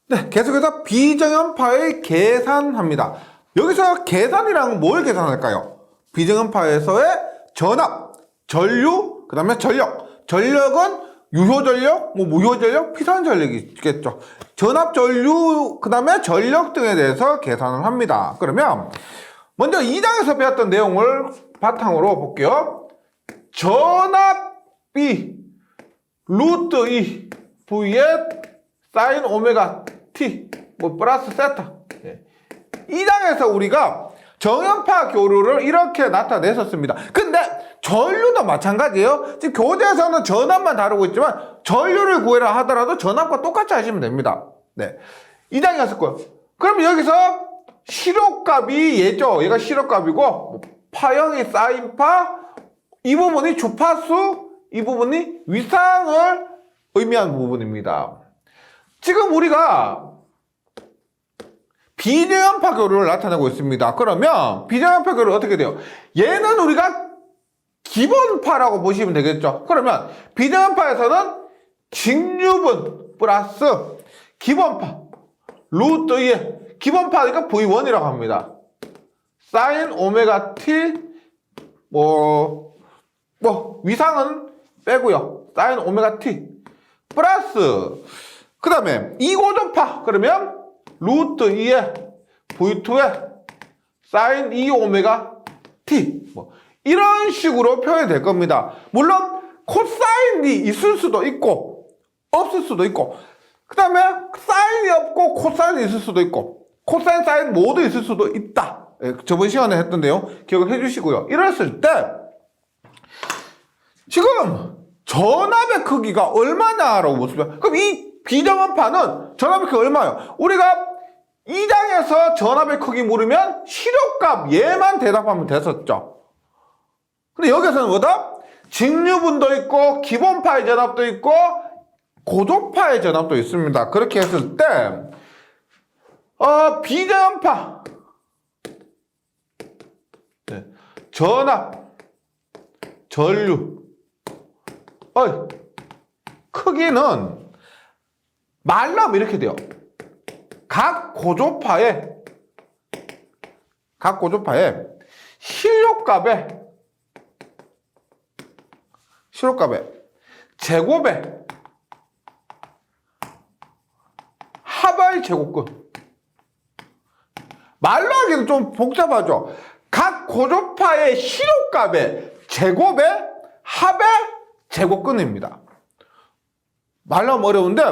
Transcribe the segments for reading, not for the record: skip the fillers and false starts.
네, 계속해서 비정연파의 계산합니다. 여기서 계산이란 뭘 계산할까요? 비정연파에서의 전압, 전류, 그 다음에 전력. 전력은 유효전력, 무효전력, 피선전력이 있겠죠. 전압, 전류, 그 다음에 전력 등에 대해서 계산을 합니다. 그러면 먼저 2장에서 배웠던 내용을 바탕으로 볼게요. 전압이 루트 2 V에 사인 오메가 T 플러스 세타. 2장에서 우리가 정연파 교류를 이렇게 나타냈었습니다. 근데 전류도 마찬가지예요. 지금 교재에서는 전압만 다루고 있지만 전류를 구해라 하더라도 전압과 똑같이 하시면 됩니다. 네, 2장이었을 거예요. 그럼 여기서 시력값이 얘죠. 얘가 시력값이고 파형이 사인파, 이 부분이 주파수, 이 부분이 위상을 의미하는 부분입니다. 지금 우리가 비정연파 교류를 나타내고 있습니다. 그러면 비정연파 교류 어떻게 돼요? 얘는 우리가 기본파라고 보시면 되겠죠. 그러면 비정연파에서는 직류분 플러스 기본파 루트 2의 기본파니까 V1이라고 합니다. 사인 오메가 T 위상은 빼고요. 사인 오메가 T 플러스 그 다음에 이고전파 그러면 루트 2의 V2의 사인 2 오메가 T 이런 식으로 표현이 될 겁니다. 물론 코사인이 있을 수도 있고 없을 수도 있고 그 다음에 사인이 없고 코사인이 있을 수도 있고 코사인 사인 모두 있을 수도 있다. 저번 시간에 했던 내용 기억을 해주시고요. 이랬을 때 지금 전압의 크기가 얼마냐라고 묻습니다. 그럼 이 비정연파는 전압의 크기가 얼마예요? 우리가 2장에서 전압의 크기 물으면 시력값 얘만 대답하면 됐었죠. 근데 여기서는 뭐다? 직류분도 있고 기본파의 전압도 있고 고도파의 전압도 있습니다. 그렇게 했을 때 비정연파 전압 전류 크기는 말로 하면 이렇게 돼요. 각 고조파의 실효값의 제곱의 합의 제곱근. 말로 하기는 좀 복잡하죠. 각 고조파의 실효값의 제곱의 합의 제곱근입니다. 말로 하면 어려운데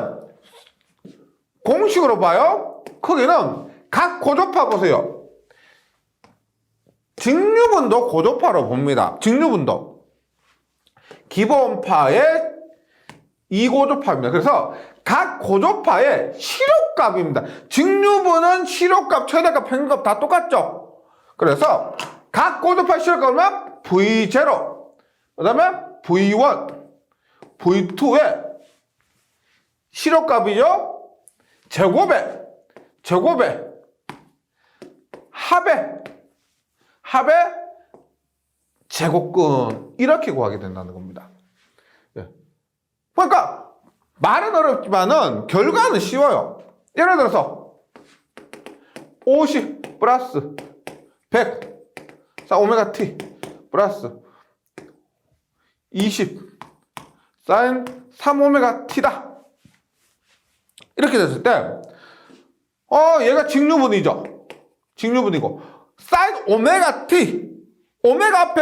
공식으로 봐요. 크기는 각 고조파 보세요. 직류분도 고조파로 봅니다. 직류분도 기본파의 이고조파입니다. 그래서 각 고조파의 실효값입니다. 직류분은 실효값, 최대값, 평균값 다 똑같죠. 그래서 각 고조파의 실효값은 V0, 그 다음에 V1, V2의 실효값이죠. 제곱의 합의 제곱근 이렇게 구하게 된다는 겁니다. 그러니까 말은 어렵지만은 결과는 쉬워요. 예를 들어서 50 플러스 100 오메가 t 플러스 20 사인 3오메가 t다. 이렇게 됐을 때 얘가 직류분이죠. 직류분이고 사인 오메가 t 오메가 앞에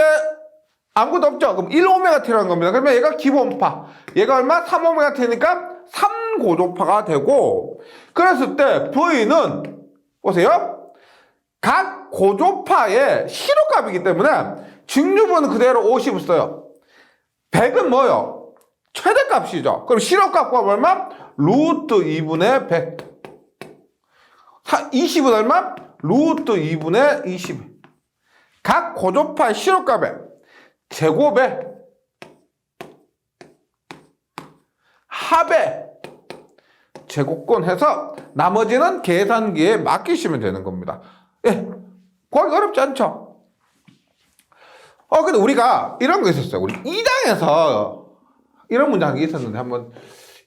아무것도 없죠. 그럼 1오메가 t라는 겁니다. 그러면 얘가 기본파. 얘가 얼마? 3오메가 t니까 3고조파가 되고 그랬을 때 V는 보세요. 각 고조파의 실효값이기 때문에 직류분은 그대로 50을 써요. 100은 뭐요? 최대값이죠. 그럼 실효값 값 얼마? 루트 2분의 100. 20은 얼마? 루트 2분의 20. 각 고조파의 실효값의 제곱의 합의 제곱근 해서 나머지는 계산기에 맡기시면 되는 겁니다. 예, 구하기 어렵지 않죠? 근데 우리가 이런 거 있었어요. 우리 2장에서 이런 문제 한 게 있었는데 한번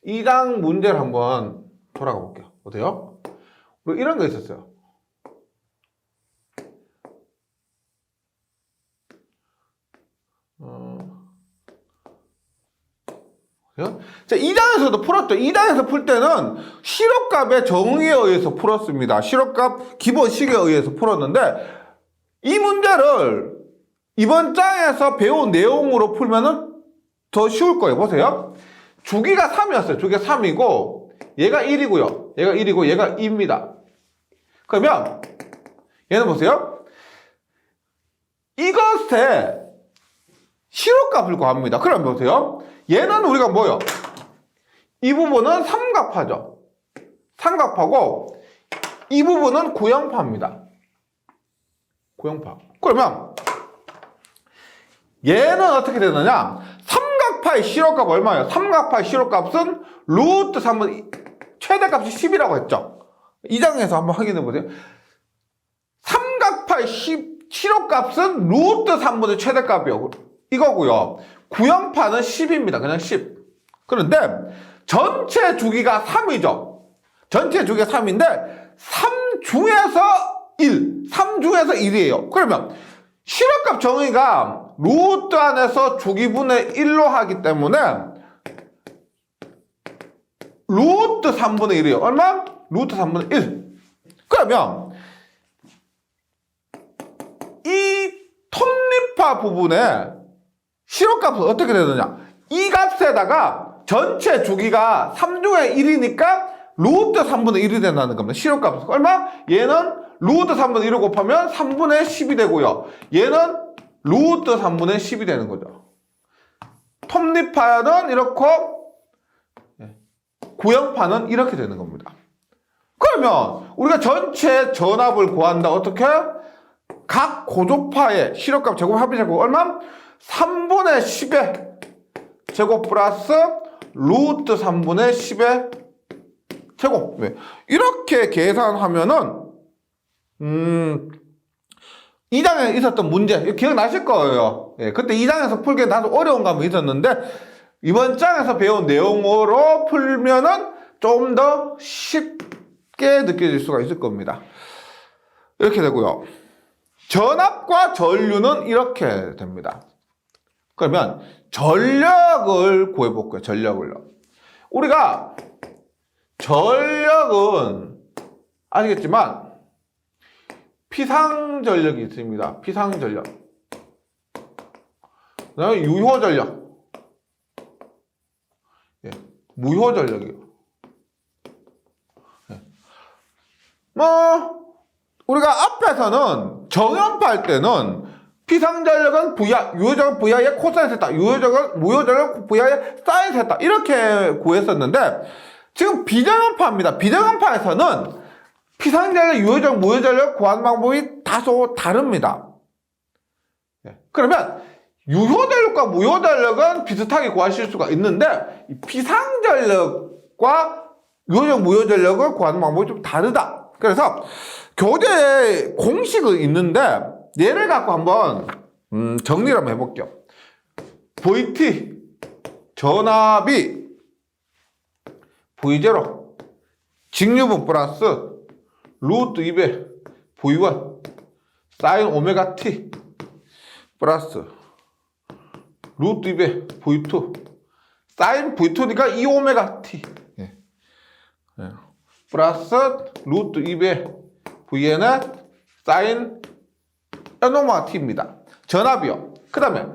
2장 문제를 한번 돌아가 볼게요. 어때요? 우리 이런 거 있었어요. 자, 2장에서도 풀었죠. 2장에서 풀 때는 실효값의 정의에 의해서 풀었습니다. 실효값 기본식에 의해서 풀었는데 이 문제를 이번 장에서 배운 내용으로 풀면은 더 쉬울 거예요. 보세요. 주기가 3이었어요. 주기가 3이고 얘가 1이고요. 얘가 1이고 얘가 2입니다. 그러면 얘는 보세요. 이것에 실효값을 구합니다. 그럼 보세요. 얘는 우리가 뭐요? 이 부분은 삼각파죠. 삼각파고 이 부분은 구형파입니다. 구형파. 그러면 얘는 어떻게 되느냐? 삼각파의 실효값 얼마예요? 삼각파의 실효값은 루트 3분 최대값이 10이라고 했죠. 이 장에서 한번 확인해 보세요. 삼각파의 실효값은 루트 3분의 최대값이요. 이거고요. 구형파는 10입니다. 그냥 10. 그런데 전체 주기가 3이죠. 전체 주기가 3인데 3 중에서 1. 3 중에서 1이에요. 그러면 실효값 정의가 루트 안에서 주기분의 1로 하기 때문에 루트 3분의 1이에요. 얼마? 루트 3분의 1. 그러면 이 톱니파 부분에 실효값은 어떻게 되느냐? 이 값에다가 전체 주기가 3중에 1이니까 루트 3분의 1이 된다는 겁니다. 실효값은 얼마? 얘는 루트 3분의 1을 곱하면 3분의 10이 되고요. 얘는 루트 3분의 10이 되는 거죠. 톱니파는 이렇고 구형파는 이렇게 되는 겁니다. 그러면 우리가 전체 전압을 구한다. 어떻게? 각 고조파의 실효값 제곱 합의 제곱 얼마? 3분의 10의 제곱 플러스 루트 3분의 10의 제곱. 이렇게 계산하면은 2장에 있었던 문제 기억나실 거예요. 그때 2장에서 풀기엔 다소 어려운 감이 있었는데 이번 장에서 배운 내용으로 풀면은 좀 더 쉽게 느껴질 수가 있을 겁니다. 이렇게 되고요. 전압과 전류는 이렇게 됩니다. 그러면 전력을 구해볼게요. 전력을요. 우리가 전력은 아시겠지만 피상전력이 있습니다. 피상전력. 그 다음에 유효전력. 무효전력이요. 우리가 앞에서는 정연파 할 때는 피상전력은 Vr, 유효전력은 Vr의 코사인 세타, 무효전력은 Vr의 사인 세타 이렇게 구했었는데 지금 비정연파입니다. 비정연파에서는 피상전력, 유효전력, 무효전력 구하는 방법이 다소 다릅니다. 그러면 유효전력과 무효전력은 비슷하게 구하실 수가 있는데 피상전력과 유효전력, 무효전력을 구하는 방법이 좀 다르다. 그래서 교재에 공식은 있는데 얘를 갖고 한번 정리를 한번 해볼게요. VT 전압이 V0 직류분 플러스 루트 2배 V1 사인 오메가 T 플러스 루트 2배 V2 사인 V2니까 2 오메가 T 플러스 루트 2배 Vn은 사인 n 오메가 T입니다. 전압이요. 그 다음에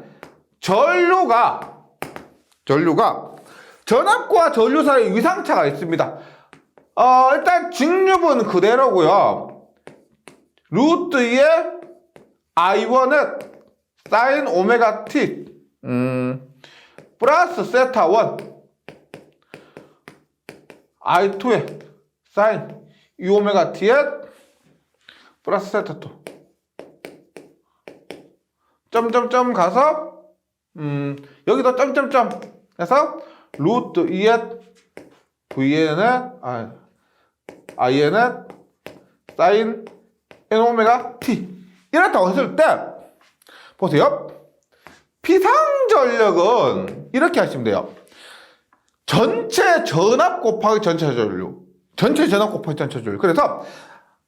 전류가 전압과 전류 사이에 위상차가 있습니다. 일단 직류분 그대로고요. 루트 2의 I1은 사인 오메가 T 플러스 세타 1 I2의 사인 2 오메가 T의 플러스 세타 2 점점점 가서 여기도 점점점 해서 루트 2의 Vn의 In의 사인 n 오메가 T 이렇다고 했을 때 보세요. 피상전력은 이렇게 하시면 돼요. 전체 전압 곱하기 전체 전류. 전체 전압 곱하기 전체 전류. 그래서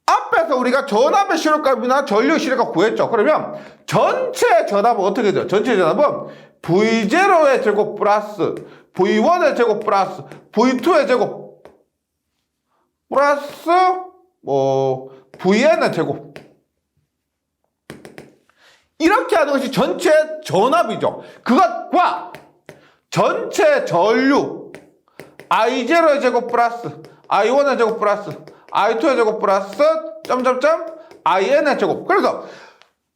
앞에서 우리가 전압의 실효값이나 전류 실효값 구했죠. 그러면 전체 전압은 어떻게 돼요? 전체 전압은 V0의 제곱 플러스 V1의 제곱 플러스 V2의 제곱 플러스 Vn의 제곱. 이렇게 하는 것이 전체 전압이죠. 그것과 전체 전류 I0의 제곱 플러스 I1의 제곱 플러스 I2의 제곱 플러스 IN의 제곱. 그래서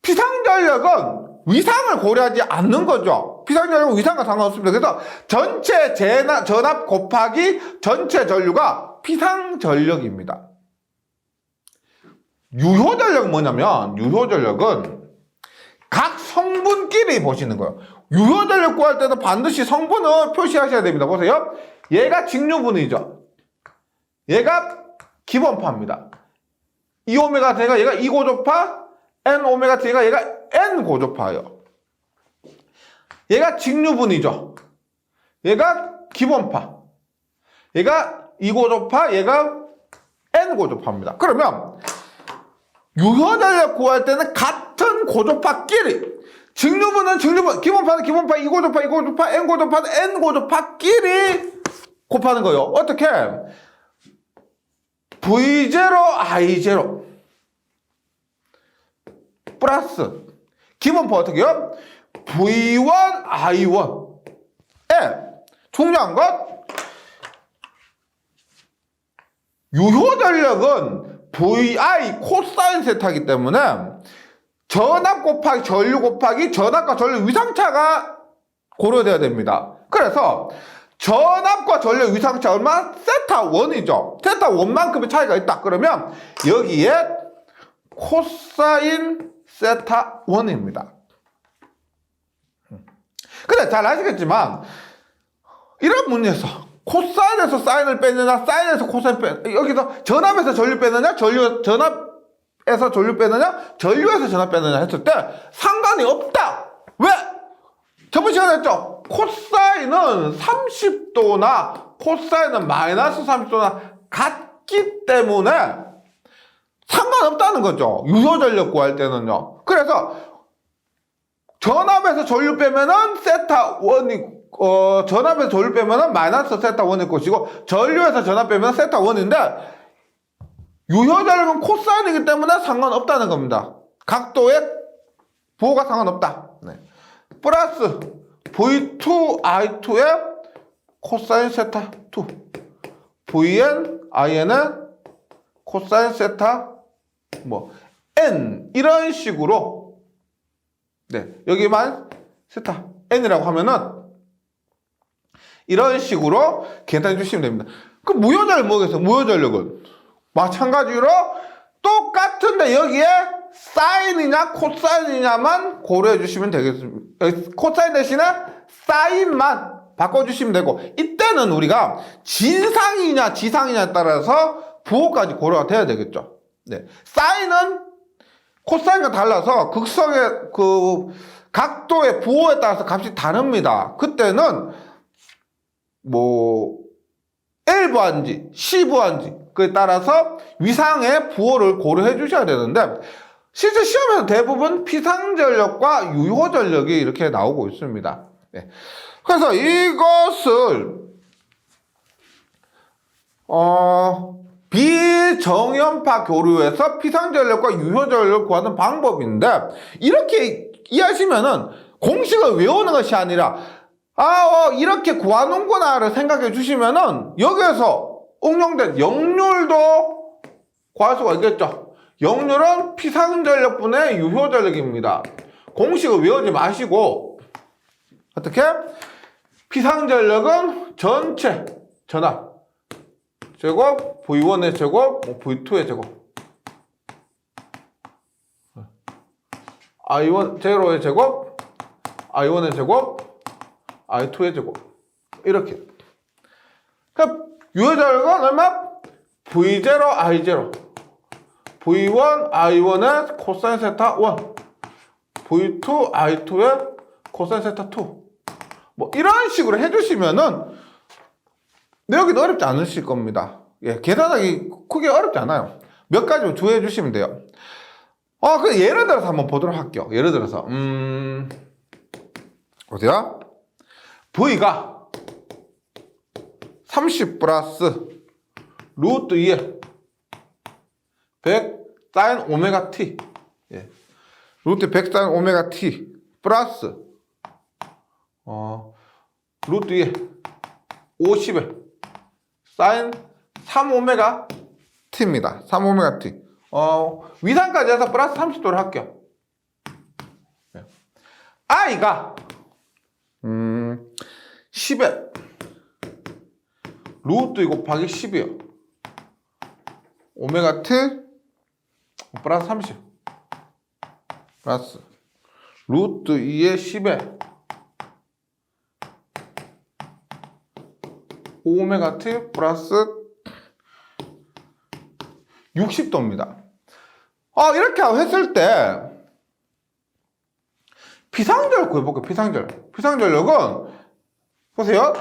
피상전력은 위상을 고려하지 않는 거죠. 피상전력은 위상과 상관없습니다. 그래서 전체 전압 곱하기 전체 전류가 피상전력입니다. 유효전력은 뭐냐면 유효전력은 각 성분끼리 보시는 거예요. 유효전력 구할 때는 반드시 성분을 표시하셔야 됩니다. 보세요. 얘가 직류분이죠. 얘가 기본파입니다. 2오메가-T가 얘가 2고조파, N-오메가-T가 얘가 N-고조파예요. 얘가 직류분이죠. 얘가 기본파. 얘가 2고조파, 얘가 N-고조파입니다. 그러면 유효전력 구할 때는 같은 고조파끼리 직류분은 직류분, 기본파는 기본파, 2고조파, 2고조파, N고조파는 N고조파끼리 곱하는 거예요. 어떻게? V0, I0 플러스 기본파 어떻게요? V1, I1에 중요한 것 유효전력은 VI 코사인 세타이기 때문에 전압 곱하기 전류 곱하기 전압과 전류 위상차가 고려돼야 됩니다. 그래서 전압과 전류 위상차 얼마? 세타 1이죠. 세타 1만큼의 차이가 있다. 그러면 여기에 코사인 세타 1입니다. 근데 잘 아시겠지만 이런 문제에서 코사인에서 사인을 빼느냐 사인에서 코사인 빼느냐 여기서 전압에서 전류 빼느냐 전압에서 전류 빼느냐 전류에서 전압 빼느냐 했을 때 상관이 없다. 왜? 저번 시간에 했죠. 코사인은 30도나 코사인은 마이너스 30도나 같기 때문에 상관없다는 거죠. 유효전력 구할 때는요. 그래서 전압에서 전류 빼면은 세타 1이 전압에서 전류 빼면은 마이너스 세타 1일 것이고 전류에서 전압 빼면 세타 1인데 유효전력은 코사인이기 때문에 상관없다는 겁니다. 각도의 부호가 상관없다. 네. 플러스 V2, I2의 코사인 세타 2 Vn, In의 코사인 세타 N 이런 식으로 네 여기만 세타 N이라고 하면은 이런 식으로 계산해 주시면 됩니다. 그 무효전력 뭐겠어요? 무효전력은 마찬가지로 똑같은데 여기에 사인이냐 코사인이냐만 고려해 주시면 되겠습니다. 코사인 대신에 사인만 바꿔주시면 되고 이때는 우리가 진상이냐 지상이냐에 따라서 부호까지 고려가 돼야 되겠죠. 네. 사인은 코사인과 달라서 극성의 그 각도의 부호에 따라서 값이 다릅니다. 그때는 L부한지 C부한지 그에 따라서 위상의 부호를 고려해 주셔야 되는데 실제 시험에서 대부분 피상전력과 유효전력이 이렇게 나오고 있습니다. 네. 그래서 이것을 비정연파 교류에서 피상전력과 유효전력을 구하는 방법인데 이렇게 이해하시면은 공식을 외우는 것이 아니라 이렇게 구하는구나를 생각해 주시면은 여기에서 응용된 역률도 구할 수가 있겠죠. 역률은 피상전력분의 유효전력입니다. 공식을 외우지 마시고 어떻게? 피상전력은 전체 전압 제곱 V1의 제곱 V2의 제곱 I1 제로의 제곱 I1의 제곱 I2의 제곱 이렇게 그러니까 유효전력은 얼마? V0 I0 V1 I1의 코사인 세타 1 V2 I2의 코사인 세타 2. 뭐 이런 식으로 해주시면은 내역이 어렵지 않으실 겁니다. 예, 계산하기 크게 어렵지 않아요. 몇 가지 주의해 주시면 돼요. 그 예를 들어서 한번 보도록 할게요. 예를 들어서 보세요. V가 30 플러스 루트 2에 100 사인 오메가 t. 예. 루트 100 사인 오메가 t 플러스 루트 2에 50에 사인 3오메가 t입니다. 3오메가 t. 위상까지 해서 플러스 30도를 할게요. 네. i가 10에 루트 2 곱하기 10이요. 오메가 t 플러스 30 플러스 루트 2의 10에 5오메가 t 플러스 60도입니다. 이렇게 했을 때 비상절 구해볼게요. 비상절. 비상전력은 보세요.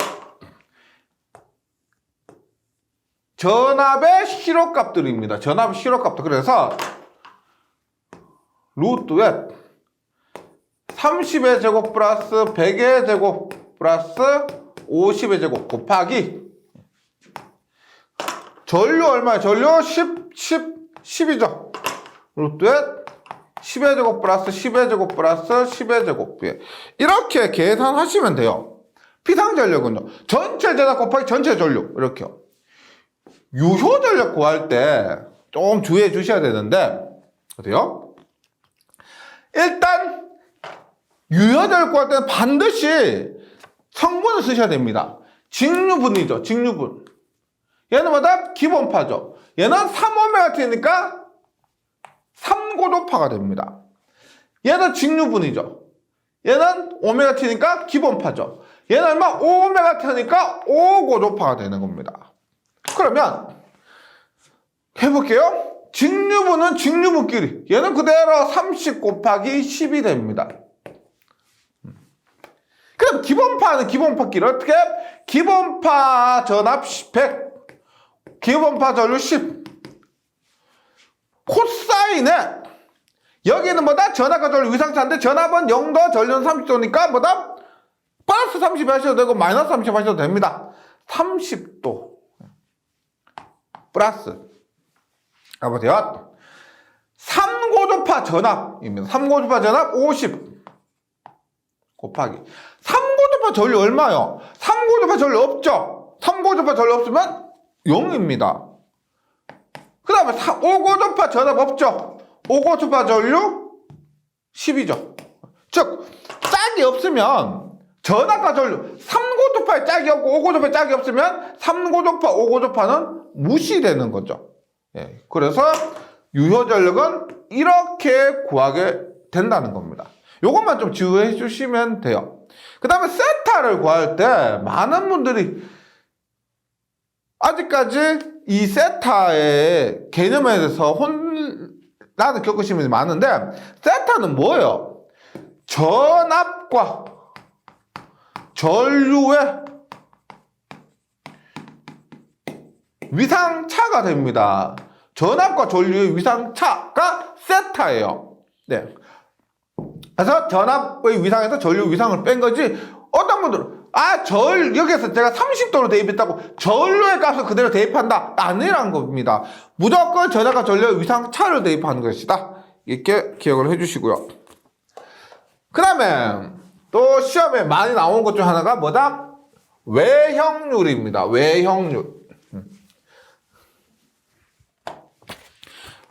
전압의 실호값들입니다. 전압의 실호값들. 그래서 루트에 30의 제곱 플러스 100의 제곱 플러스 50의 제곱 곱하기 전류 얼마예요? 전류 10이죠. 루트에 10의 제곱 플러스 10의 제곱 플러스 10의 제곱. 이렇게 계산하시면 돼요. 피상전력은요. 전체 전압 곱하기 전체 전류. 이렇게요. 유효전력 구할 때 좀 주의해 주셔야 되는데 어때요? 일단 유효전력 구할 때는 반드시 성분을 쓰셔야 됩니다. 직류분이죠. 직류분. 얘는 뭐다? 기본파죠. 얘는 3오메가T니까 3고도파가 됩니다. 얘는 직류분이죠. 얘는 오메가T니까 기본파죠. 얘는 얼마? 5오메가T니까 5고도파가 되는 겁니다. 그러면 해볼게요. 직류분은 직류분끼리. 얘는 그대로 30 곱하기 10이 됩니다. 그럼 기본파는 기본파끼리 어떻게? 기본파 전압 100, 기본파 전류 10. 코사인에 여기는 뭐다? 전압과 전류 위상차인데 전압은 0도, 전류는 30도니까 뭐다? 플러스 30 하셔도 되고 마이너스 30 하셔도 됩니다. 30도 플러스 가보세요. 3고도파 전압입니다. 3고도파 전압 50 곱하기 3고도파 전류 얼마요? 3고도파 전류 없죠? 3고도파 전류 없으면 0입니다. 그 다음에 5고도파 전압 없죠? 5고도파 전류 10이죠. 즉 짝이 없으면 전압과 전류 3고도파에 짝이 없고 5고도파에 짝이 없으면 3고도파, 5고도파는 무시되는 거죠. 예, 그래서 유효전력은 이렇게 구하게 된다는 겁니다. 요것만 좀 주의해 주시면 돼요. 그 다음에 세타를 구할 때 많은 분들이 아직까지 이 세타의 개념에 대해서 혼란을 겪으시는 분이 많은데 세타는 뭐예요? 전압과 전류의 위상차가 됩니다. 전압과 전류의 위상차가 세타예요. 네. 그래서 전압의 위상에서 전류 위상을 뺀 거지. 어떤 분들은 여기에서 제가 30도로 대입했다고 전류의 값을 그대로 대입한다. 아니라는 겁니다. 무조건 전압과 전류의 위상차를 대입하는 것이다. 이렇게 기억을 해주시고요. 그 다음에 또 시험에 많이 나온 것 중 하나가 뭐다? 외형률입니다. 외형률.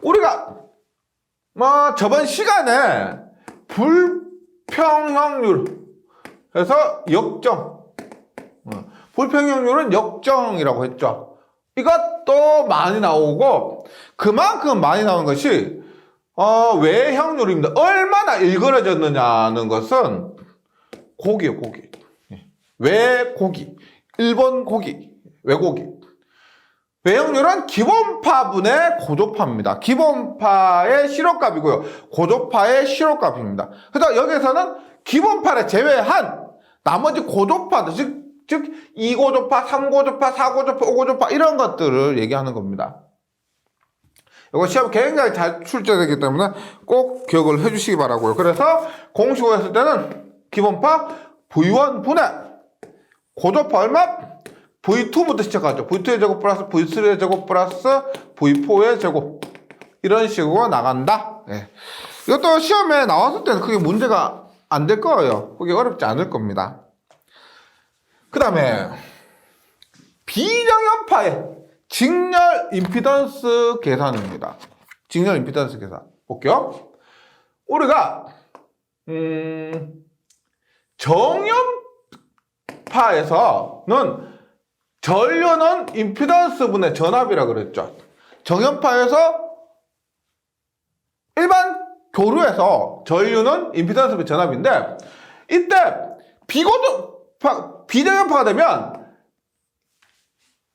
우리가 저번 시간에 불평형률 그래서 역정, 불평형률은 역정이라고 했죠. 이것도 많이 나오고 그만큼 많이 나오는 것이 외형률입니다. 얼마나 일그러졌느냐는 것은 고기예요. 고기. 외고기, 일본 고기, 외고기. 외형률은 기본파분의 고조파입니다. 기본파의 실호값이고요. 고조파의 실호값입니다. 그래서 여기에서는 기본파를 제외한 나머지 고조파들, 즉 2고조파, 3고조파, 4고조파, 5고조파 이런 것들을 얘기하는 겁니다. 이거 시험 굉장히 잘 출제되기 때문에 꼭 기억을 해주시기 바라고요. 그래서 공식으로 했을 때는 기본파 V1 분의 고조파 얼마? V2부터 시작하죠. V2의 제곱 플러스 V3의 제곱 플러스 V4의 제곱 이런 식으로 나간다. 네. 이것도 시험에 나왔을 때는 그게 문제가 안 될 거예요. 그게 어렵지 않을 겁니다. 그 다음에 비정연파의 직렬 임피던스 계산입니다. 직렬 임피던스 계산 볼게요. 우리가 정연파에서는 전류는 임피던스 분의 전압이라 그랬죠. 정연파에서 일반 교류에서 전류는 임피던스 분의 전압인데 이때 비정연파가 되면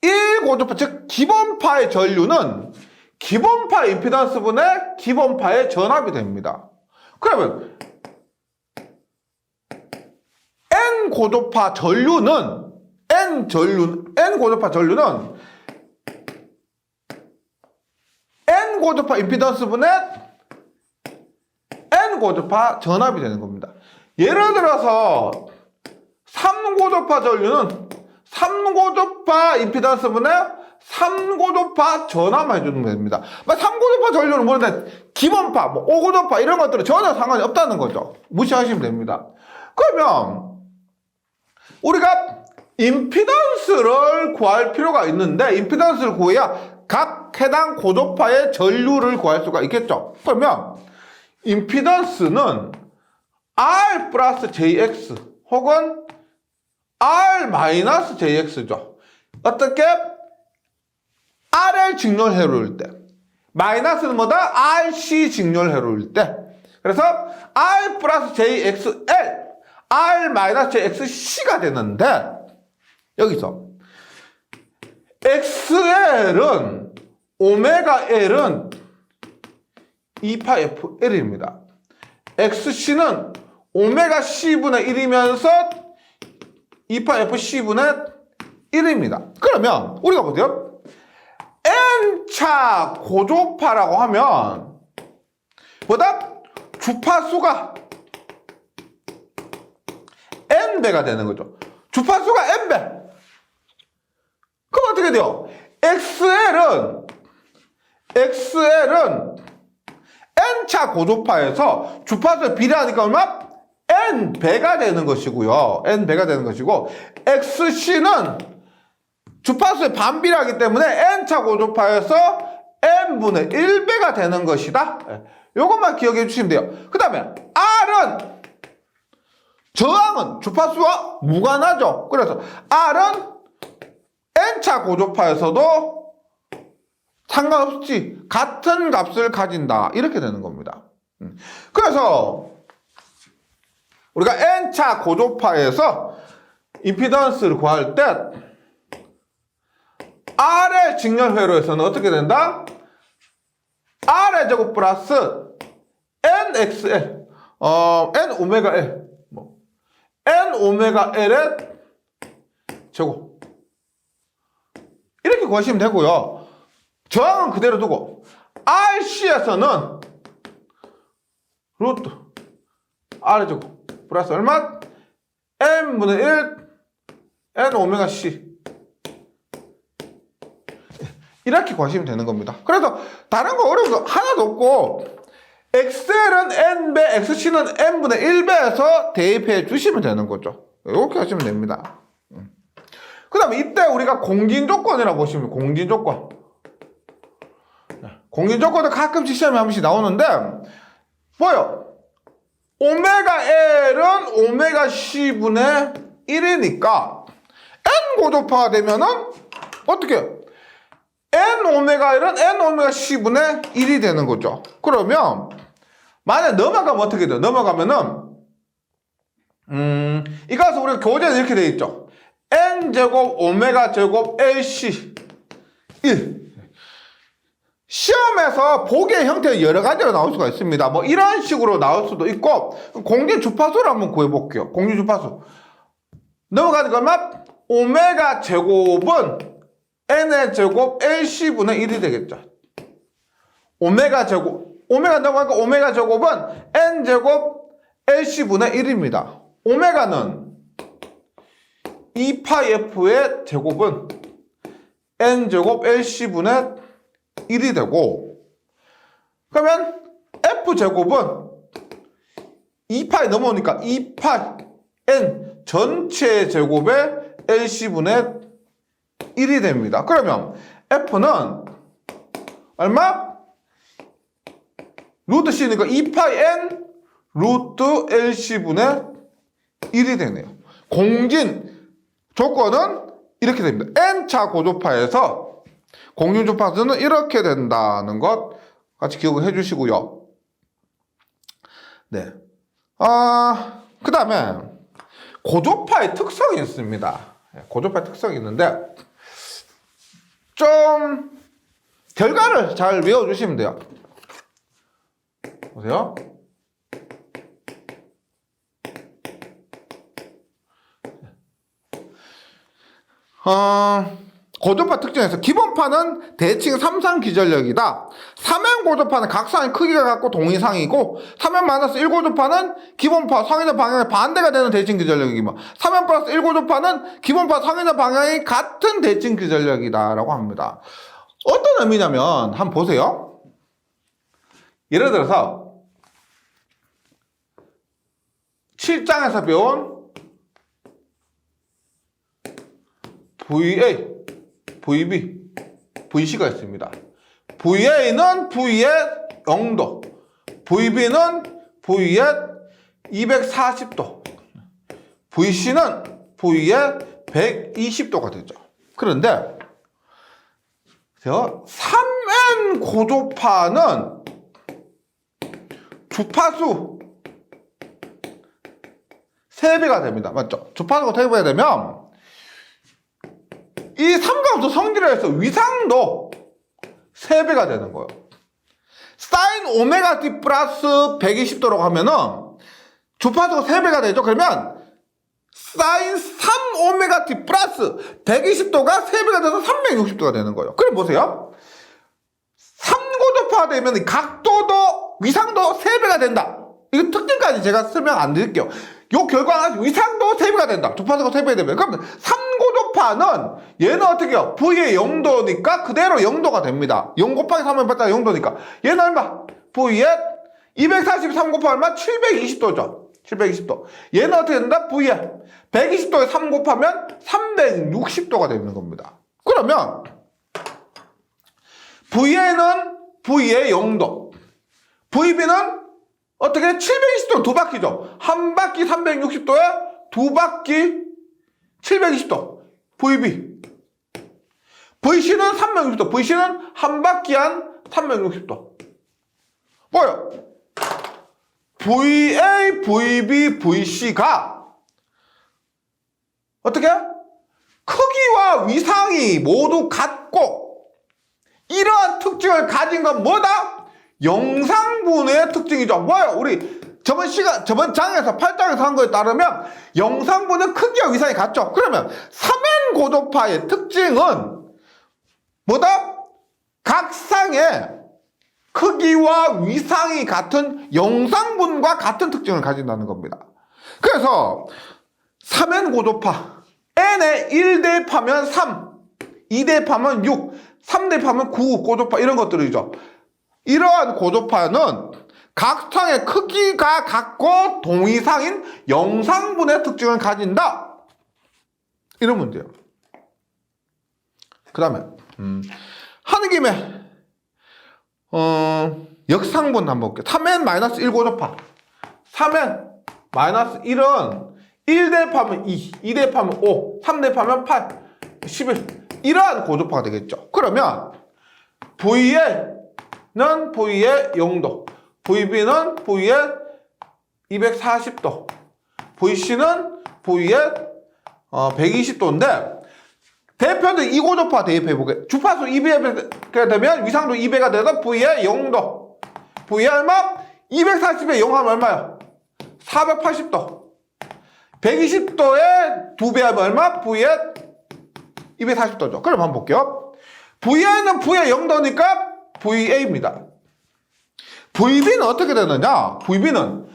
1고조파, 즉 기본파의 전류는 기본파 임피던스 분의 기본파의 전압이 됩니다. 그러면 N고조파 전류는 N고조파 전류는 N고조파 임피던스 분의 N고조파 전압이 되는 겁니다. 예를 들어서 3고조파 전류는 3고조파 임피던스 분의 3고조파 전압만 해주면 됩니다. 3고조파 전류는 뭐냐면 기본파, 5고조파 이런 것들은 전혀 상관이 없다는 거죠. 무시하시면 됩니다. 그러면 우리가 임피던스를 구할 필요가 있는데 임피던스를 구해야 각 해당 고조파의 전류를 구할 수가 있겠죠. 그러면 임피던스는 R 플러스 JX 혹은 R 마이너스 JX죠. 어떻게? RL 직렬회로일 때. 마이너스는 뭐다? RC 직렬회로일 때. 그래서 R 플러스 JXL, R 마이너스 JXC가 되는데 여기서 XL은 오메가 L은 2파 FL입니다. XC는 오메가 C분의 1이면서 2파 FC분의 1입니다. 그러면 우리가 보세요. N차 고조파라고 하면 보다 주파수가 N배가 되는 거죠. 주파수가 N배. 그럼 어떻게 돼요? XL은 N차 고조파에서 주파수에 비례하니까 얼마? N배가 되는 것이고요. N배가 되는 것이고 XC는 주파수에 반비례하기 때문에 N차 고조파에서 N분의 1배가 되는 것이다. 이것만 기억해 주시면 돼요. 그 다음에 R은 저항은 주파수와 무관하죠. 그래서 R은 N차 고조파에서도 상관없이 같은 값을 가진다. 이렇게 되는 겁니다. 그래서 우리가 N차 고조파에서 임피던스를 구할 때 R의 직렬회로에서는 어떻게 된다? R의 제곱 플러스 NXL N 오메가 L N 오메가 L의 제곱 이렇게 구하시면 되고요. 저항은 그대로 두고 RC에서는 루트 R의 제곱 플러스 얼마? N분의 1 N 오메가 C 이렇게 구하시면 되는 겁니다. 그래서 다른 거 어려운 거 하나도 없고 XL은 N배, XC는 N분의 1배에서 대입해 주시면 되는 거죠. 이렇게 하시면 됩니다. 그 다음에 이때 우리가 공진조건이라고 보시면 공진조건. 공진조건은 가끔씩 시험에 한 번씩 나오는데 뭐요? 오메가 L은 오메가 C분의 1이니까 N 고조파가 되면은 어떻게 해요? N 오메가 L은 N 오메가 C분의 1이 되는 거죠. 그러면 만약 넘어가면 어떻게 돼요? 넘어가면은 이거서 우리가 교재는 이렇게 되어 있죠. N제곱 오메가 제곱 LC 1 시험에서 보기의 형태가 여러 가지로 나올 수가 있습니다. 뭐 이런 식으로 나올 수도 있고 공진 주파수를 한번 구해볼게요. 공진 주파수 넘어가는 것만 오메가 제곱은 n의 제곱 LC분의 1이 되겠죠. 오메가 제곱 오메가 넘어가니까 오메가 제곱은 n제곱 LC분의 1입니다. 오메가는 2파이f의 제곱은 n제곱 LC분의 1이 되고 그러면 f제곱은 2파이 넘어오니까 2파이 n 전체 제곱의 LC분의 1이 됩니다. 그러면 f는 얼마? 루트 c니까 2파이 n 루트 LC분의 1이 되네요. 공진 조건은 이렇게 됩니다. n차 고조파에서 공진 주파수는 이렇게 된다는 것 같이 기억을 해주시고요. 네. 그 다음에 고조파의 특성이 있습니다. 고조파의 특성이 있는데 좀 결과를 잘 외워주시면 돼요. 보세요. 고조파 특징에서 기본파는 대칭 3상 기전력이다. 3면 고조파는 각 상의 크기가 같고 동의상이고 3면 마이너스 1고조파는 기본파 상이나 방향이 반대가 되는 대칭 기전력이고 3면 플러스 1고조파는 기본파 상이나 방향이 같은 대칭 기전력이다 라고 합니다. 어떤 의미냐면 한번 보세요. 예를 들어서 7장에서 배운 VA, VB, VC가 있습니다. VA는 V의 0도, VB는 V의 240도, VC는 V의 120도가 되죠. 그런데 3N 고조파는 주파수 3배가 됩니다. 맞죠? 주파수가 3배가 되면 이 삼각수 성질을 해서 위상도 3배가 되는 거예요. 사인 오메가 t 플러스 120도라고 하면은 주파수가 3배가 되죠. 그러면 사인 3 오메가 t 플러스 120도가 3배가 돼서 360도가 되는 거예요. 그럼 보세요. 3고조파가 되면 각도도 위상도 3배가 된다. 이거 특징까지 제가 설명 안 드릴게요. 요 결과는 위상도 3배가 된다. 주파수가 3배가 되면. 그럼 3고조파는 얘는 어떻게 해요? V의 0도니까 그대로 0도가 됩니다. 0 곱하기 3은 받다 0도니까. 얘는 얼마? V의 243 곱하기 얼마? 720도죠. 720도. 얘는 어떻게 된다? V의 120도에 3 곱하면 360도가 되는 겁니다. 그러면 VA는 V의 0도. VB는 어떻게 720도 두 바퀴죠. 한 바퀴 360도에 두 바퀴 720도. VB. VC는 360도. VC는 한 바퀴 한 360도. 뭐요? VA, VB, VC가 어떻게? 크기와 위상이 모두 같고 이러한 특징을 가진 건 뭐다? 영상분해의 특징이죠. 뭐예요? 우리 저번 장에서 8장에서 한 거에 따르면 영상분의 크기와 위상이 같죠. 그러면 3N 고조파의 특징은 뭐다? 각 상의 크기와 위상이 같은 영상분과 같은 특징을 가진다는 겁니다. 그래서 3N 고조파 N에 1 대입하면 3, 2 대입하면 6, 3 대입하면 9 고조파 이런 것들이죠. 이러한 고조파는 각 상의 크기가 같고 동이상인 영상분의 특징을 가진다. 이런 문제예요. 그 다음에 하는 김에 역상분 한번 볼게요. 3n 마이너스 1 고조파 3n 마이너스 1은 1 대입하면 2, 2 대입하면 5, 3 대입하면 8, 11 이러한 고조파가 되겠죠. 그러면 VA는 V의 0도, VB는 V의 240도, VC는 V의 120도인데 대편도 이고조파 대입해보게. 주파수 2배가 되면 위상도 2배가 돼서 V의 0도. V의 얼마? 240에 0 하면 얼마야? 480도. 120도에 2배 하면 얼마? V의 240도죠. 그럼 한번 볼게요. VA는 V의 0도니까 VA입니다. VB는 어떻게 되느냐? VB는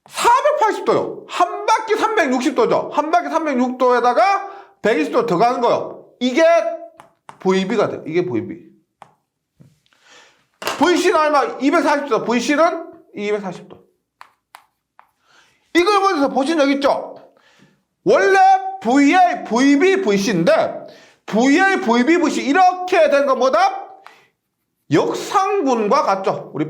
480도요. 한 바퀴 360도죠. 한 바퀴 360도에다가 120도 더 가는 거요. 이게 VB가 돼요. 이게 VB. VC는 얼마? 240도. VC는 240도. 이걸 먼저 보신 적 있죠? 원래 VA, VB, VC인데 VA, VB, VC 이렇게 된 것보다 역상분과 같죠? 우리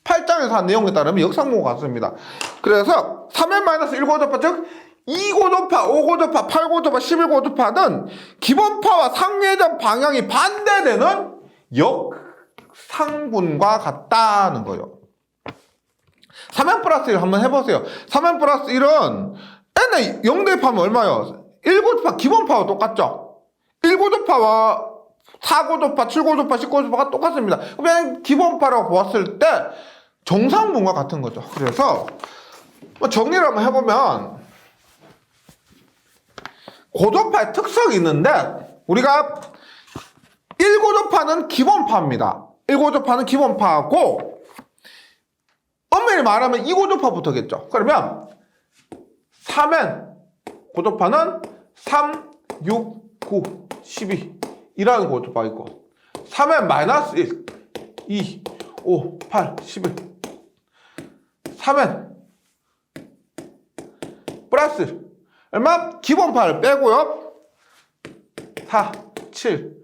8장에서 한 내용에 따르면 역상분과 같습니다. 그래서 3n-1고조파, 즉 2고조파, 5고조파, 8고조파, 11고조파는 기본파와 상회전 방향이 반대되는 역상분과 같다는 거예요. 3n 플러스 1 한번 해보세요. 3n 플러스 1은 n에 0 대입하면 얼마예요? 1고조파 기본파와 똑같죠? 1고조파와 4고조파, 7고조파, 10고조파가 똑같습니다. 그냥 기본파라고 보았을 때 정상분과 같은 거죠. 그래서 정리를 한번 해보면 고조파의 특성이 있는데 우리가 1고조파는 기본파입니다. 1고조파는 기본파고 엄밀히 말하면 2고조파부터겠죠. 그러면 3n 고조파는 3, 6, 9, 12 이라는 고조파가 있고 3n-1, 2, 5, 8, 11 3n 플러스 얼마? 기본파를 빼고요 4, 7,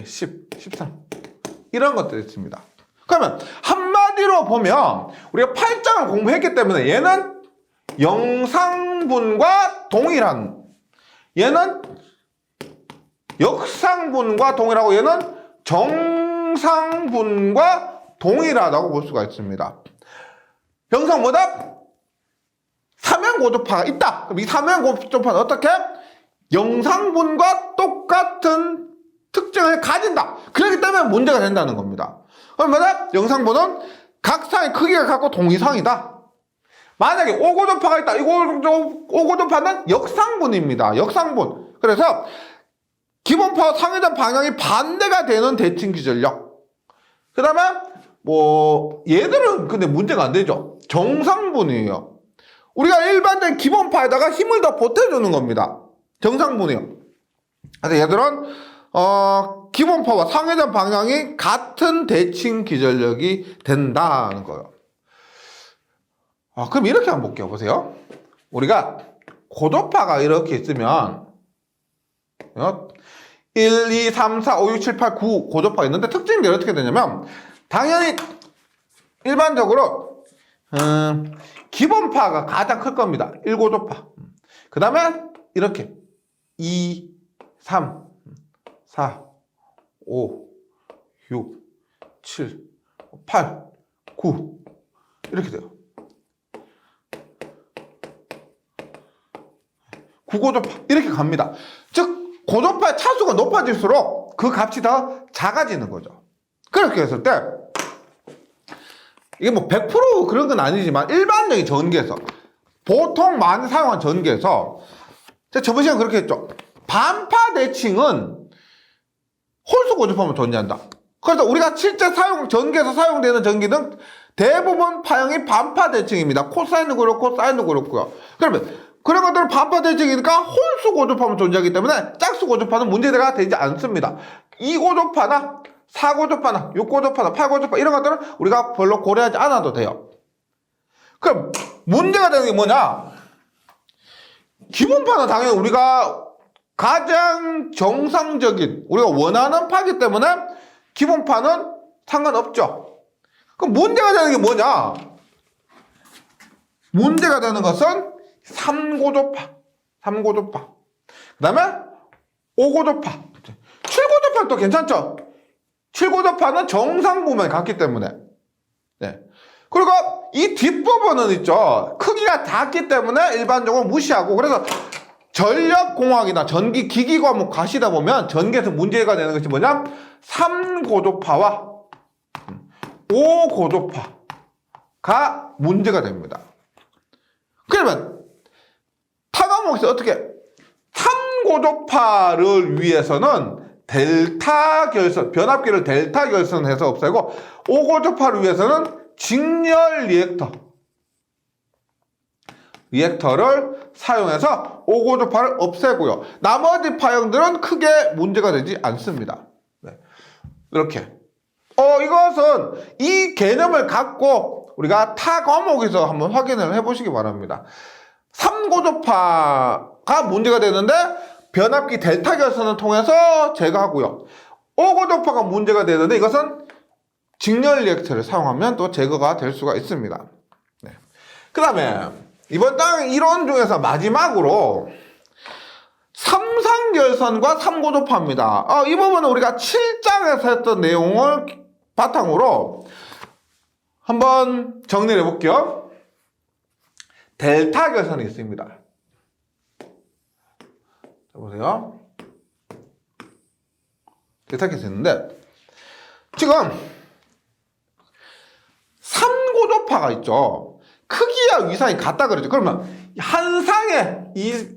10, 13 이런 것들이 있습니다. 그러면 한마디로 보면 우리가 8장을 공부했기 때문에 얘는 영상분과 동일한, 얘는 역상분과 동일하고 얘는 정상분과 동일하다고 볼 수가 있습니다. 영상보다 3n 고조파가 있다. 그럼 이 3n 고조파는 어떻게? 영상분과 똑같은 특징을 가진다. 그렇기 때문에 문제가 된다는 겁니다. 그럼 뭐다? 영상분은 각상의 크기가 같고 동이상이다. 만약에 5고조파가 있다. 이 5고조파는 역상분입니다. 역상분. 그래서 기본파와 상회전 방향이 반대가 되는 대칭 기전력. 그 다음에 얘들은 근데 문제가 안 되죠. 정상분이에요. 우리가 일반적인 기본파에다가 힘을 더 보태주는 겁니다. 정상분이에요. 그래서 얘들은 기본파와 상회전 방향이 같은 대칭 기전력이 된다는 거예요. 그럼 이렇게 한번 볼게요. 보세요. 우리가 고조파가 이렇게 있으면 1, 2, 3, 4, 5, 6, 7, 8, 9 고조파가 있는데 특징이 어떻게 되냐면 당연히 일반적으로 기본파가 가장 클 겁니다. 1고조파. 그 다음에 이렇게 2, 3, 4, 5, 6, 7, 8, 9 이렇게 돼요. 9고조파 이렇게 갑니다. 즉 고조파의 차수가 높아질수록 그 값이 더 작아지는 거죠. 그렇게 했을 때 이게 100% 그런 건 아니지만 일반적인 전기에서 보통 많이 사용한 전기에서 제가 저번 시간에 그렇게 했죠. 반파 대칭은 홀수 고조파만 존재한다. 그래서 우리가 실제 전기에서 사용되는 전기는 대부분 파형이 반파 대칭입니다. 코사인도 그렇고 사인도 그렇고요. 그러면 그런 것들은 반파 대칭이니까 홀수 고조파만 존재하기 때문에 짝수 고조파는 문제가 되지 않습니다. 2고조파나 4고조파나 6고조파나 8고조파 이런 것들은 우리가 별로 고려하지 않아도 돼요. 그럼 문제가 되는 게 뭐냐? 기본파는 당연히 우리가 가장 정상적인 우리가 원하는 파기 때문에 기본파는 상관없죠. 그럼 문제가 되는 게 뭐냐? 문제가 되는 것은 3고조파, 그 다음에 5고조파, 7고조파는 또 괜찮죠? 7고조파는 정상부면에 같기 때문에. 네. 그리고 이 뒷부분은 있죠. 크기가 작기 때문에 일반적으로 무시하고, 그래서 전력공학이나 전기기기 과목 가시다 보면 전기에서 문제가 되는 것이 뭐냐? 3고조파와 5고조파가 문제가 됩니다. 그러면 타 과목에서 어떻게 3고조파를 위해서는 델타 결선, 변압기를 델타 결선해서 없애고 5고조파를 위해서는 직렬 리액터를 사용해서 5고조파를 없애고요. 나머지 파형들은 크게 문제가 되지 않습니다. 네. 이렇게. 이것은 이 개념을 갖고 우리가 타 과목에서 한번 확인을 해보시기 바랍니다. 3고조파가 문제가 되는데 변압기 델타 결선을 통해서 제거하고요. 5고조파가 문제가 되는데 이것은 직렬 리액터를 사용하면 또 제거가 될 수가 있습니다. 네. 그 다음에 이번 당 이론 중에서 마지막으로 삼상결선과 3고조파입니다. 이 부분은 우리가 7장에서 했던 내용을 바탕으로 한번 정리를 해볼게요. 델타 결선이 있습니다. 자, 보세요. 델타 결선이 있는데 지금 3고조파가 있죠. 크기와 위상이 같다 그러죠. 그러면 한 상에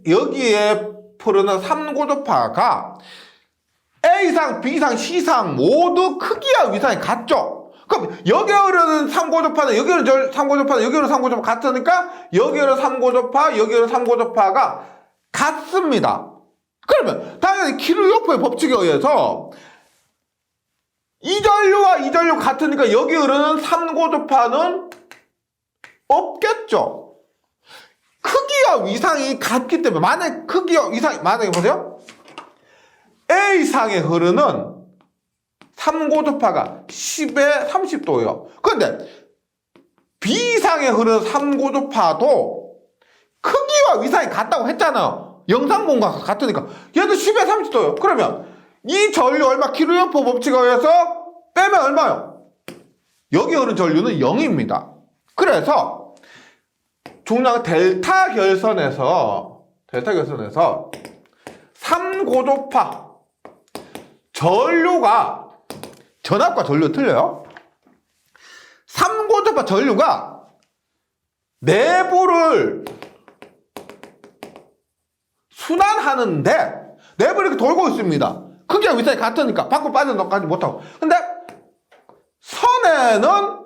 여기에 흐르는 3고조파가 A상, B상, C상 모두 크기와 위상이 같죠. 그럼 여기 흐르는 3고조파는 여기 흐르는 3고조파는 여기 흐르는 3고조파 같으니까 여기 흐르는 3고조파, 여기 흐르는 3고조파가 같습니다. 그러면 당연히 키르요프의 법칙에 의해서 이 전류와 이 전류 같으니까 여기 흐르는 3고조파는 없겠죠. 크기와 위상이 같기 때문에 만약 크기와 위상이 만약에 보세요. A상에 흐르는 3고조파가 10에 30도예요. 그런데 B상에 흐르는 3고조파도 크기와 위상이 같다고 했잖아요. 영상본과 같으니까 얘도 10에 30도예요. 그러면 이 전류 얼마? 키르요프 법칙에 의해서 빼면 얼마요? 여기 흐르는 전류는 0입니다. 그래서 중요한 델타 결선에서 3고조파 전류가 전압과 전류 틀려요. 3고조파 전류가 내부를 순환하는데 내부를 이렇게 돌고 있습니다. 크기와 위상이 같으니까 밖으로 빠져나가지 못하고. 근데 선에는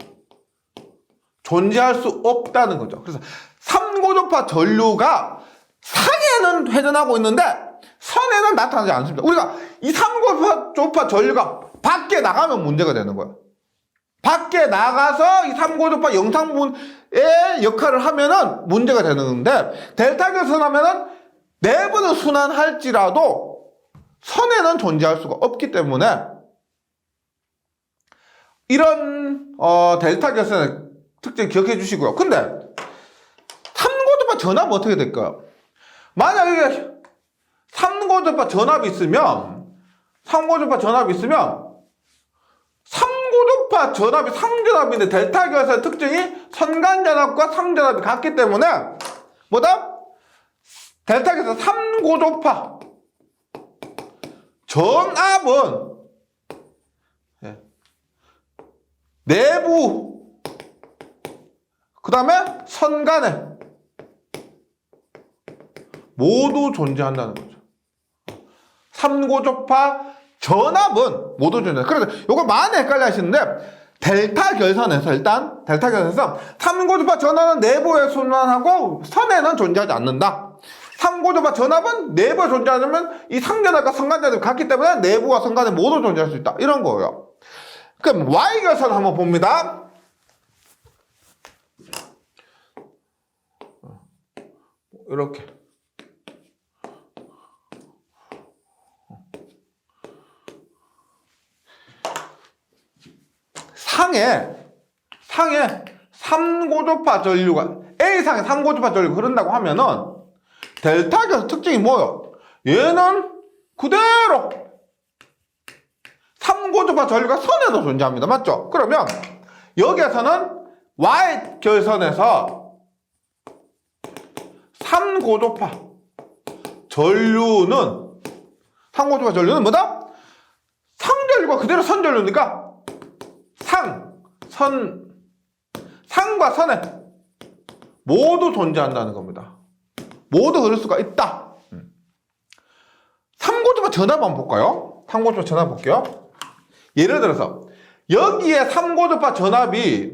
존재할 수 없다는 거죠. 그래서 3고조파 전류가 상에는 회전하고 있는데 선에는 나타나지 않습니다. 우리가 이 3고조파 전류가 밖에 나가면 문제가 되는 거예요. 밖에 나가서 이 3고조파 영상분의 역할을 하면은 문제가 되는 건데 델타 결선하면은 내부는 순환할지라도 선에는 존재할 수가 없기 때문에 이런 델타 결선의 특징 기억해 주시고요. 근데 3고조파 전압은 어떻게 될까요? 만약에 3고조파 전압이 있으면 3고조파 전압이 상전압인데 델타 결선의 특징이 선간전압과 상전압이 같기 때문에 뭐다? 델타 결선 3고조파 전압은 내부 그 다음에 선간에 모두 존재한다는 거죠. 3고조파 전압은 모두 존재한다. 그래서 이거 많이 헷갈려 하시는데 델타 결선에서 3고조파 전압은 내부에 순환하고 선에는 존재하지 않는다. 3고조파 전압은 내부에 존재하려면 이 상전압과 선간전압이 같기 때문에 내부와 선간에 모두 존재할 수 있다. 이런 거예요. 그럼 Y결선 한번 봅니다. 이렇게 상에 3고조파 전류가 A상에 3고조파 전류가 흐른다고 하면은 델타 결선 특징이 뭐예요? 얘는 그대로 3고조파 전류가 선에도 존재합니다. 맞죠? 그러면 여기에서는 Y결선에서 3고조파 전류는 상고주파 전류는 뭐다? 상전류가 그대로 선전류니까 상과 선에 모두 존재한다는 겁니다. 모두 흐를 수가 있다. 삼고주파 전압 한번 볼까요? 삼고주파 전압 볼게요. 예를 들어서 여기에 삼고주파 전압이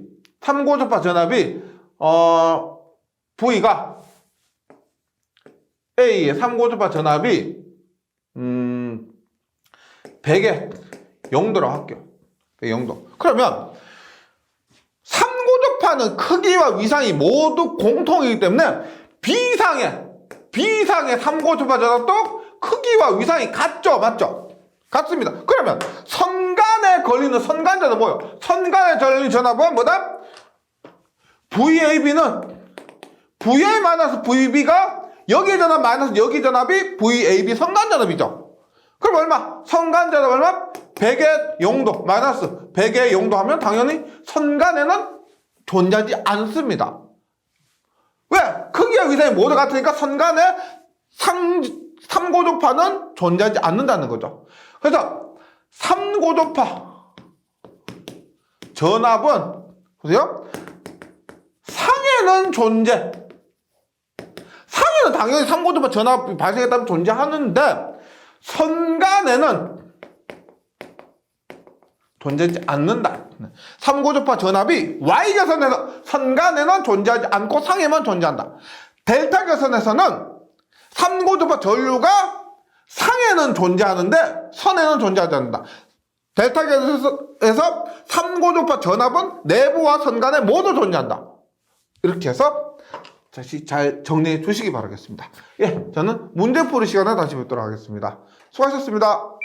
V가 A의 삼고주파 전압이 100에 0도라고 할게요. 0도. 그러면 삼고주파는 크기와 위상이 모두 공통이기 때문에 B상의 삼고주파 전압도 크기와 위상이 같죠? 맞죠? 같습니다. 그러면 선간에 걸리는 선간전압은 뭐예요? 선간에 걸리는 전압은 뭐다? VAB는 VA-VB가 여기 전압 마이너스 여기 전압이 VAB 선간전압이죠. 그럼 얼마? 선간전압 얼마? 100의 0도 마이너스 100의 0도 하면 당연히 선간에는 존재하지 않습니다. 왜? 크기와 위상이 모두 같으니까 선간에 삼고주파는 존재하지 않는다는 거죠. 그래서 삼고주파 전압은 보세요. 상에는 상에는 당연히 삼고주파 전압이 발생했다면 존재하는데 선간에는 존재하지 않는다. 삼고주파 전압이 Y좌선에서 선간에는 존재하지 않고 상에만 존재한다. 델타 궤선에서는 삼고주파 전류가 상에는 존재하는데 선에는 존재하지 않는다. 델타 궤선에서 삼고주파 전압은 내부와 선간에 모두 존재한다. 이렇게 해서 다시 잘 정리해 주시기 바라겠습니다. 예, 저는 문제풀이 시간에 다시 뵙도록 하겠습니다. 수고하셨습니다.